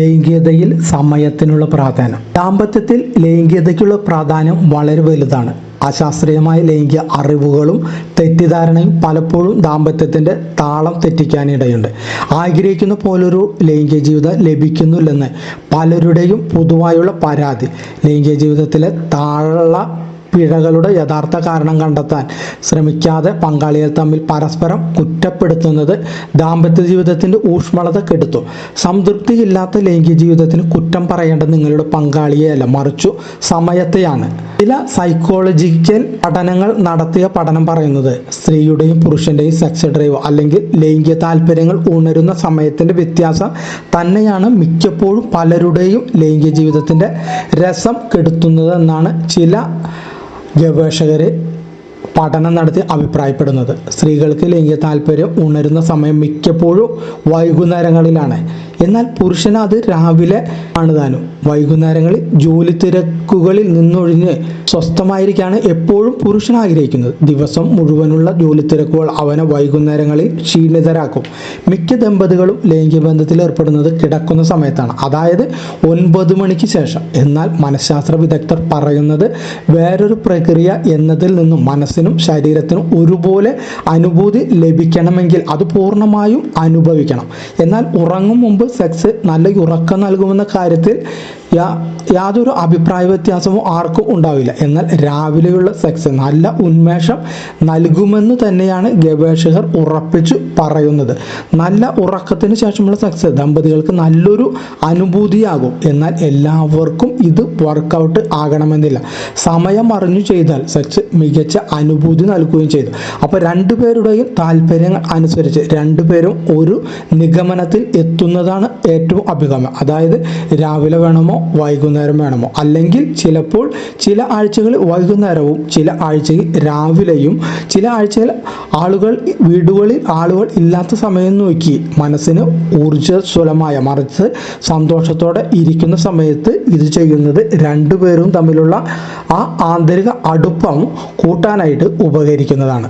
ലൈംഗികതയിൽ സമയത്തിനുള്ള പ്രാധാന്യം. ദാമ്പത്യത്തിൽ ലൈംഗികതയ്ക്കുള്ള പ്രാധാന്യം വളരെ വലുതാണ്. അശാസ്ത്രീയമായ ലൈംഗിക അറിവുകളും തെറ്റിദ്ധാരണയും പലപ്പോഴും ദാമ്പത്യത്തിൻ്റെ താളം തെറ്റിക്കാനിടയുണ്ട്. ആഗ്രഹിക്കുന്ന പോലൊരു ലൈംഗിക ജീവിതം ലഭിക്കുന്നില്ലെന്ന് പലരുടെയും പൊതുവായുള്ള പരാതി. ലൈംഗിക ജീവിതത്തിലെ പിഴകളുടെ യഥാർത്ഥ കാരണം കണ്ടെത്താൻ ശ്രമിക്കാതെ പങ്കാളികൾ തമ്മിൽ പരസ്പരം കുറ്റപ്പെടുത്തുന്നത് ദാമ്പത്യ ജീവിതത്തിൻ്റെ ഊഷ്മളത കെടുത്തും. സംതൃപ്തിയില്ലാത്ത ലൈംഗിക ജീവിതത്തിന് കുറ്റം പറയേണ്ടത് നിങ്ങളുടെ പങ്കാളിയെയല്ല, മറിച്ചു സമയത്തെയാണ്. ചില സൈക്കോളജിക്കൽ പഠനങ്ങൾ നടത്തിയ പഠനം പറയുന്നത് സ്ത്രീയുടെയും പുരുഷൻ്റെയും സെക്സ് ഡ്രൈവ് അല്ലെങ്കിൽ ലൈംഗിക താല്പര്യങ്ങൾ ഉണരുന്ന സമയത്തിൻ്റെ വ്യത്യാസം തന്നെയാണ് മിക്കപ്പോഴും പലരുടെയും ലൈംഗിക ജീവിതത്തിൻ്റെ രസം കെടുത്തുന്നതെന്നാണ് ചില ഗവേഷകർ പഠനം നടത്തി അഭിപ്രായപ്പെടുന്നത്. സ്ത്രീകൾക്ക് ലൈംഗിക താല്പര്യം ഉണരുന്ന സമയം മിക്കപ്പോഴും വൈകുന്നേരങ്ങളിലാണ്. എന്നാൽ പുരുഷന് അത് രാവിലെ ആണ് താനും. വൈകുന്നേരങ്ങളിൽ ജോലി തിരക്കുകളിൽ നിന്നൊഴിഞ്ഞ് സ്വസ്ഥമായിരിക്കാണ് എപ്പോഴും പുരുഷൻ ആഗ്രഹിക്കുന്നത്. ദിവസം മുഴുവനുള്ള ജോലി തിരക്കുകൾ അവനെ വൈകുന്നേരങ്ങളിൽ ക്ഷീണിതരാക്കും. മിക്ക ദമ്പതികളും ലൈംഗിക ബന്ധത്തിൽ ഏർപ്പെടുന്നത് കിടക്കുന്ന സമയത്താണ്, അതായത് 9 മണിക്ക് ശേഷം. എന്നാൽ മനഃശാസ്ത്ര വിദഗ്ധർ പറയുന്നത് വേറൊരു പ്രക്രിയ എന്നതിൽ നിന്നും മനസ്സിനും ശരീരത്തിനും ഒരുപോലെ അനുഭൂതി ലഭിക്കണമെങ്കിൽ അത് പൂർണ്ണമായും അനുഭവിക്കണം. എന്നാൽ ഉറങ്ങും മുമ്പ് സെക്സ് നല്ല ഉറക്കം നൽകുമെന്ന കാര്യത്തിൽ യാതൊരു അഭിപ്രായ വ്യത്യാസവും ആർക്കും ഉണ്ടാവില്ല. എന്നാൽ രാവിലെയുള്ള സെക്സ് നല്ല ഉന്മേഷം നൽകുമെന്ന് തന്നെയാണ് ഗവേഷകർ ഉറപ്പിച്ചു പറയുന്നത്. നല്ല ഉറക്കത്തിന് ശേഷമുള്ള സെക്സ് ദമ്പതികൾക്ക് നല്ലൊരു അനുഭൂതിയാകും. എന്നാൽ എല്ലാവർക്കും ഇത് വർക്കൗട്ട് ആകണമെന്നില്ല. സമയം അറിഞ്ഞു ചെയ്താൽ സെക്സ് മികച്ച അനുഭൂതി നൽകുകയും ചെയ്തു. അപ്പോൾ രണ്ടുപേരുടെയും താല്പര്യങ്ങൾ അനുസരിച്ച് രണ്ടുപേരും ഒരു നിഗമനത്തിൽ എത്തുന്നതാണ് ഏറ്റവും അഭികാമ്യം. അതായത് രാവിലെ വേണമോ വൈകുന്നേരം വേണമോ, അല്ലെങ്കിൽ ചിലപ്പോൾ ചില ആഴ്ചകളിൽ വൈകുന്നേരവും ചില ആഴ്ചയിൽ രാവിലെയും, ചില ആഴ്ചയിൽ വീടുകളിൽ ആളുകൾ ഇല്ലാത്ത സമയം നോക്കി മനസ്സിന് ഊർജ്ജസ്വലമായ മറിച്ച് സന്തോഷത്തോടെ ഇരിക്കുന്ന സമയത്ത് ഇത് ചെയ്യുന്നത് രണ്ടുപേരും തമ്മിലുള്ള ആ ആന്തരിക അടുപ്പം കൂട്ടാനായിട്ട് ഉപകരിക്കുന്നതാണ്.